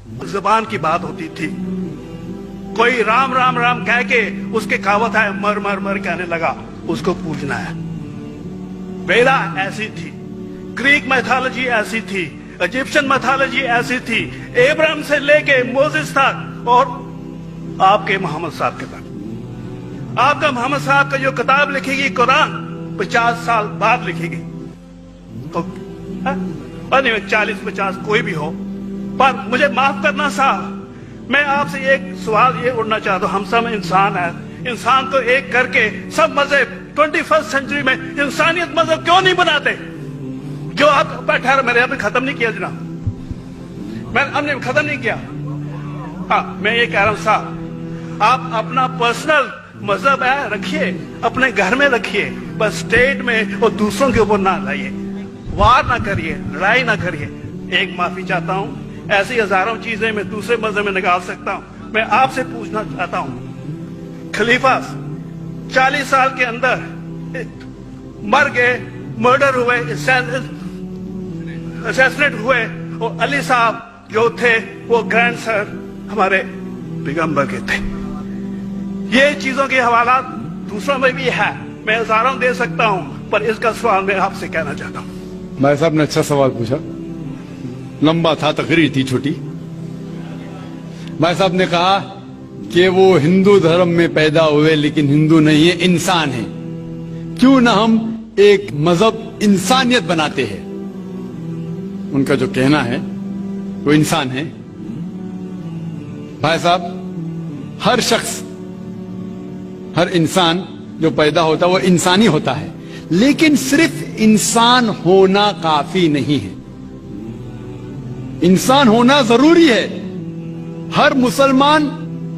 जुबान की बात होती थी, कोई राम राम राम कह के उसके कहावत है मर मर मर कहने लगा, उसको पूजना है। वेदा ऐसी थी, ग्रीक मैथोलॉजी ऐसी थी, इजिप्शियन मैथोलॉजी ऐसी थी, इब्राहिम से लेके मोसेस तक और आपके मोहम्मद साहब के तक। आपका मोहम्मद साहब का जो किताब लिखेगी कुरान 50 साल बाद लिखेगी, तो 40-50 कोई भी हो, पर मुझे माफ करना साहब, मैं आपसे एक सवाल ये उड़ना चाहता हूं। हम सब इंसान हैं, इंसान को एक करके सब मजहब 21st सेंचुरी में इंसानियत मजहब क्यों नहीं बनाते? जो आप ठहर, मैंने अभी खत्म नहीं किया जनाब, मैंने खत्म नहीं किया। हाँ, मैं ये कह रहा हूं साहब, आप अपना पर्सनल मजहब है रखिए, अपने घर में रखिए, बस स्टेट में और दूसरों के ऊपर ना लाइए, वार ना करिए, लड़ाई ना करिए। एक माफी चाहता हूं, ऐसी हजारों चीजें मैं दूसरे मजहब में निकाल सकता हूं। मैं आपसे पूछना चाहता हूं, खलीफा 40 साल के अंदर मर गए, मर्डर हुए, असैसिनेट हुए, और अली साहब जो थे वो ग्रैंड सर हमारे पैगंबर के थे। ये चीजों के हवाला दूसरों में भी है, मैं हजारों दे सकता हूं, पर इसका सवाल मैं आपसे कहना चाहता हूं। भाई साहब ने अच्छा सवाल पूछा, लंबा था, तकरीर थी छोटी। भाई साहब ने कहा कि वो हिंदू धर्म में पैदा हुए लेकिन हिंदू नहीं है, इंसान है। क्यों ना हम एक मजहब इंसानियत बनाते हैं। उनका जो कहना है वो इंसान है। भाई साहब, हर शख्स, हर इंसान जो पैदा होता है वो इंसानी होता है, लेकिन सिर्फ इंसान होना काफी नहीं है। इंसान होना जरूरी है। हर मुसलमान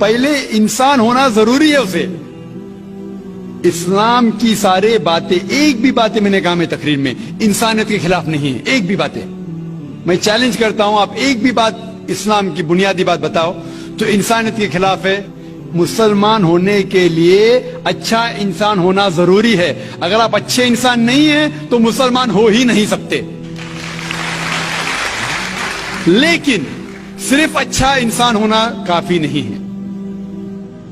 पहले इंसान होना जरूरी है उसे। इस्लाम की सारे बातें, एक भी बातें मैंने कहा मैं तकरीर में, इंसानियत के खिलाफ नहीं है। एक भी बातें मैं चैलेंज करता हूं, आप एक भी बात इस्लाम की बुनियादी बात बताओ तो इंसानियत के खिलाफ है। मुसलमान होने के लिए अच्छा इंसान होना जरूरी है। अगर आप अच्छे इंसान नहीं हैं तो मुसलमान हो ही नहीं सकते। लेकिन सिर्फ अच्छा इंसान होना काफी नहीं है।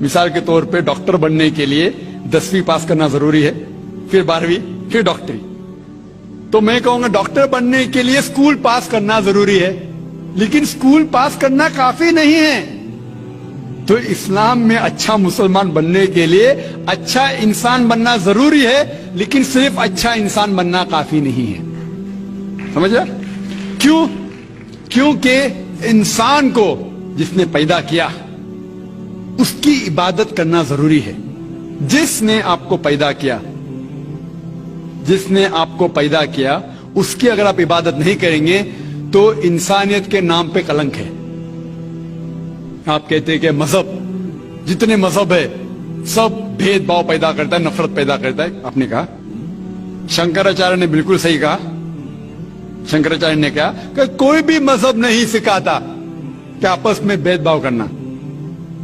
मिसाल के तौर पे डॉक्टर बनने के लिए 10वीं पास करना जरूरी है, फिर 12वीं, फिर डॉक्टरी। तो मैं कहूंगा डॉक्टर बनने के लिए स्कूल पास करना जरूरी है, लेकिन स्कूल पास करना काफी नहीं है। तो इस्लाम में अच्छा मुसलमान बनने के लिए अच्छा इंसान बनना जरूरी है, लेकिन सिर्फ अच्छा इंसान बनना काफी नहीं है। समझ रहे? क्यों? क्योंकि इंसान को जिसने पैदा किया उसकी इबादत करना जरूरी है। जिसने आपको पैदा किया, जिसने आपको पैदा किया, उसकी अगर आप इबादत नहीं करेंगे तो इंसानियत के नाम पे कलंक है। आप कहते हैं कि मजहब, जितने मजहब है सब भेदभाव पैदा करता है, नफरत पैदा करता है। आपने कहा, शंकराचार्य ने बिल्कुल सही कहा। शंकराचार्य ने कहा कि कोई भी मजहब नहीं सिखाता कि आपस में भेदभाव करना।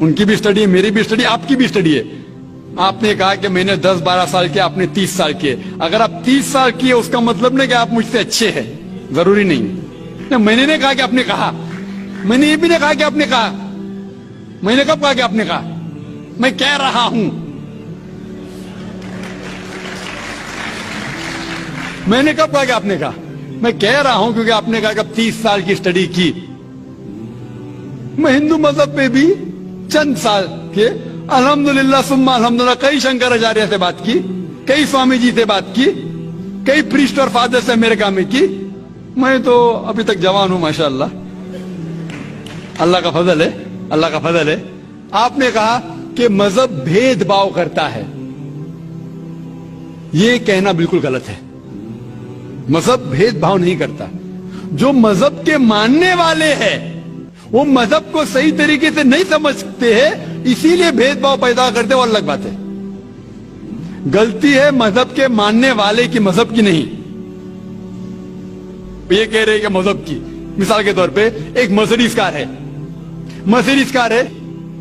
उनकी भी स्टडी है, मेरी भी स्टडी, आपकी भी स्टडी है। आपने कहा कि मैंने 10-12 साल किया, आपने 30 साल किए। अगर आप 30 साल किए उसका मतलब नहीं कि आप मुझसे अच्छे हैं, जरूरी नहीं। मैंने नहीं कहा कि आपने कहा, मैंने ये भी नहीं कहा कि आपने कहा। मैंने कब कहा कि आपने कहा? मैं कह रहा हूं, मैंने कब कहा कि आपने कहा? मैं कह रहा हूं क्योंकि आपने कहा कि अब 30 साल की स्टडी की। मैं हिंदू मजहब पे भी चंद साल के अल्हम्दुलिल्लाह सुम्मा अल्हम्दुलिल्लाह कई शंकराचार्य से बात की, कई स्वामी जी से बात की, कई प्रीस्ट और फादर से अमेरिका में की। मैं तो अभी तक जवान हूं माशाअल्लाह, अल्लाह का फजल है, अल्लाह का फजल है। आपने कहा कि मजहब भेदभाव करता है, यह कहना बिल्कुल गलत है। मजहब भेदभाव नहीं करता। जो मजहब के मानने वाले हैं वो मजहब को सही तरीके से नहीं समझते हैं, इसीलिए भेदभाव पैदा करते, वो अलग बात है। गलती है मजहब के मानने वाले की, मजहब की नहीं। ये कह रहे हैं कि मजहब की, मिसाल के तौर पे एक मर्सिडीज कार है, मर्सिडीज कार है,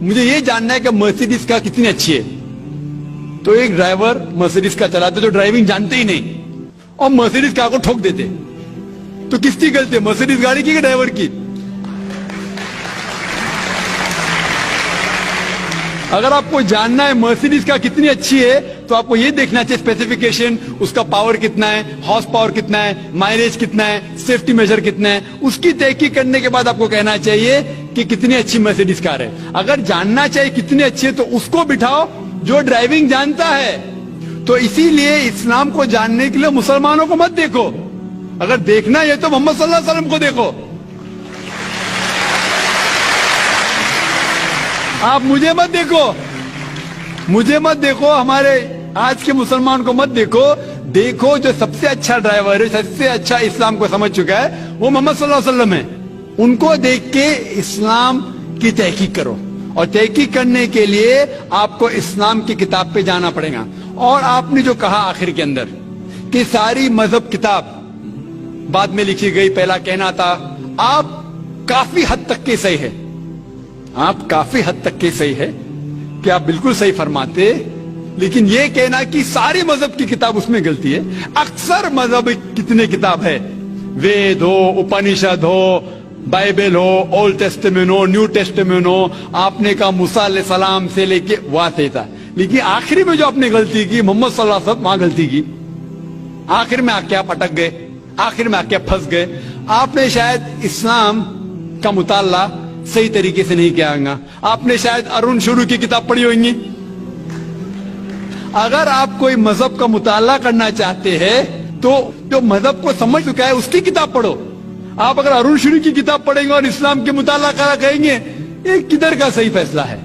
मुझे ये जानना है कि मर्सिडीज कार कितनी अच्छी है। तो एक ड्राइवर मर्सिडीज कार चलाते जो ड्राइविंग जानते ही नहीं और मर्सिडीज कार को ठोक देते, तो किसकी गलती है, मर्सिडीज गाड़ी की कि ड्राइवर की? اگر آپ کو جاننا ہے مرسیڈیز کا کتنی اچھی ہے تو آپ کو یہ دیکھنا چاہیے اسپیسیفکیشن، اس کا پاور کتنا ہے، ہارس پاور کتنا ہے، مائلیج کتنا ہے، سیفٹی میجر کتنا ہے. اس کی تحقیق کرنے کے بعد آپ کو کہنا چاہیے کہ کتنی اچھی مرسیڈیز کار ہے. اگر جاننا چاہیے کتنی اچھی ہے تو اس کو بٹھاؤ جو ڈرائیونگ جانتا ہے. تو اسی لیے اسلام کو جاننے کے لیے مسلمانوں کو مت دیکھو، اگر دیکھنا ہے تو محمد صلی اللہ علیہ وسلم کو دیکھو. آپ مجھے مت دیکھو، ہمارے آج کے مسلمان کو مت دیکھو. دیکھو جو سب سے اچھا ڈرائیور ہے، سب سے اچھا اسلام کو سمجھ چکا ہے، وہ محمد صلی اللہ علیہ وسلم ہے. ان کو دیکھ کے اسلام کی تحقیق کرو، اور تحقیق کرنے کے لیے آپ کو اسلام کی کتاب پہ جانا پڑے گا. اور آپ نے جو کہا آخر کے اندر کہ ساری مذہب کتاب بعد میں لکھی گئی، پہلا کہنا تھا، آپ کافی حد تک کے صحیح ہے. آپ کافی حد تک کے صحیح ہے کہ آپ بالکل صحیح فرماتے، لیکن یہ کہنا کہ ساری مذہب کی کتاب اس میں غلطی ہے. اکثر مذہب کتنے کتاب ہے، وید ہو، اپنشد ہو، بائبل ہو، اولڈ ٹیسٹمنٹ ہو، نیو ٹیسٹمنٹ ہو، آپ نے کہا موسیٰ علیہ السلام سے لے کے وہاں سے تھا، لیکن آخری میں جو آپ نے غلطی کی محمد صلی اللہ علیہ وسلم وہاں غلطی کی. آخر میں آ کے آپ اٹک گئے، آخر میں آ کے پھنس گئے. آپ نے شاید اسلام کا مطالعہ صحیح طریقے سے نہیں کیا ہوگا. آپ نے شاید ارون شروع کی کتاب پڑھی ہوگی. اگر آپ کوئی مذہب کا مطالعہ کرنا چاہتے ہیں تو جو مذہب کو سمجھ چکا ہے اس کی کتاب پڑھو. آپ اگر ارون شروع کی کتاب پڑھیں گے اور اسلام کے مطالعہ کرا کہیں گے یہ کدھر کا صحیح فیصلہ ہے.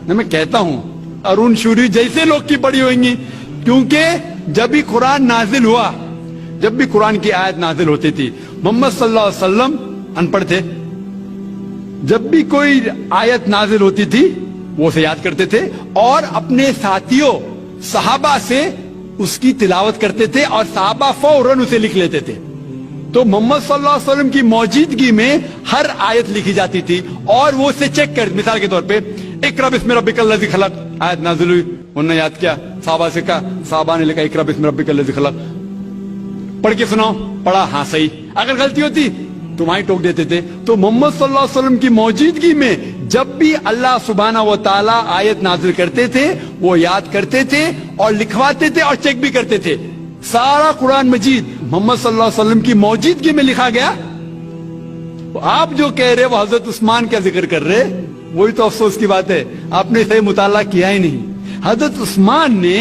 میں کہتا ہوں ارون شوری جیسے لوگ کی پڑھی ہوئیں گی، کیونکہ جب بھی قرآن نازل ہوا، جب بھی قرآن کی آیت نازل ہوتی تھی، محمد صلی اللہ علیہ وسلم ان پڑھ تھے. جب بھی کوئی آیت نازل ہوتی تھی وہ اسے یاد کرتے تھے اور اپنے ساتھیوں صحابہ سے اس کی تلاوت کرتے تھے، اور صحابہ فوراً اسے لکھ لیتے تھے. تو محمد صلی اللہ علیہ وسلم کی موجودگی میں ہر آیت لکھی جاتی تھی اور وہ اسے چیک کر، مثال کے طور پہ اقرا بسم ربک الذی خلق آیت نازل ہوئی، انہوں نے یاد کیا، صحابہ سے کہا، صحابہ نے لکھا اقرا بسم ربک الذی خلق، پڑھ کے سناؤ، پڑھا، ہاں صحیح. اگر غلطی ہوتی تو وہیں ٹوک دیتے تھے. تو محمد صلی اللہ علیہ وسلم کی موجودگی میں جب بھی اللہ سبحانہ و تعالیٰ آیت نازل کرتے تھے وہ یاد کرتے تھے اور لکھواتے تھے اور چیک بھی کرتے تھے. سارا قرآن مجید محمد صلی اللہ علیہ وسلم کی موجودگی میں لکھا گیا. آپ جو کہہ رہے وہ حضرت عثمان کا ذکر کر رہے، وہی تو افسوس کی بات ہے، آپ نے صحیح مطالعہ کیا ہی نہیں. حضرت عثمان نے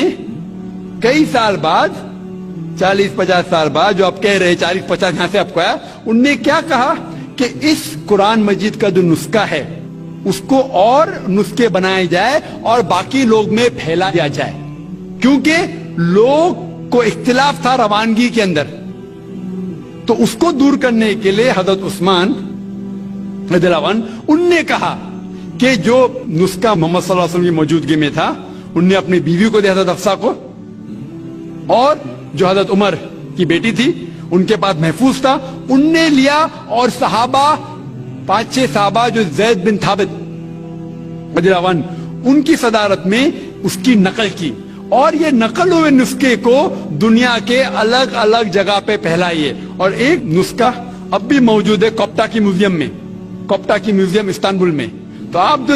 کئی سال بعد، 40-50 سال بعد، جو آپ کہہ رہے 40-50 یہاں سے آپ کو آیا، ان نے کیا کہا کہ اس قرآن مجید کا جو نسخہ ہے اس کو اور نسخے بنائے جائے اور باقی لوگ میں پھیلا دیا جائے، کیونکہ لوگ کو اختلاف تھا روانگی کے اندر. تو اس کو دور کرنے کے لیے حضرت عثمان رضی اللہ عنہ ان نے کہا کہ جو نسخہ محمد صلی اللہ علیہ وسلم کی موجودگی میں تھا ان نے اپنی بیوی کو دیا، حضرت حفصہ کو، اور جو حضرت عمر کی بیٹی تھی ان کے پاس محفوظ تھا، ان نے لیا، اور صحابہ 5-6 صحابہ جو زید بن ثابت رضی اللہ عنہ ان کی صدارت میں اس کی نقل کی، اور یہ نقل ہوئے نسخے کو دنیا کے الگ الگ جگہ پہ پھیلائیے. اور ایک نسخہ اب بھی موجود ہے کوپٹا کی میوزیم میں، کوپٹا کی میوزیم استنبول میں. تو آپ جو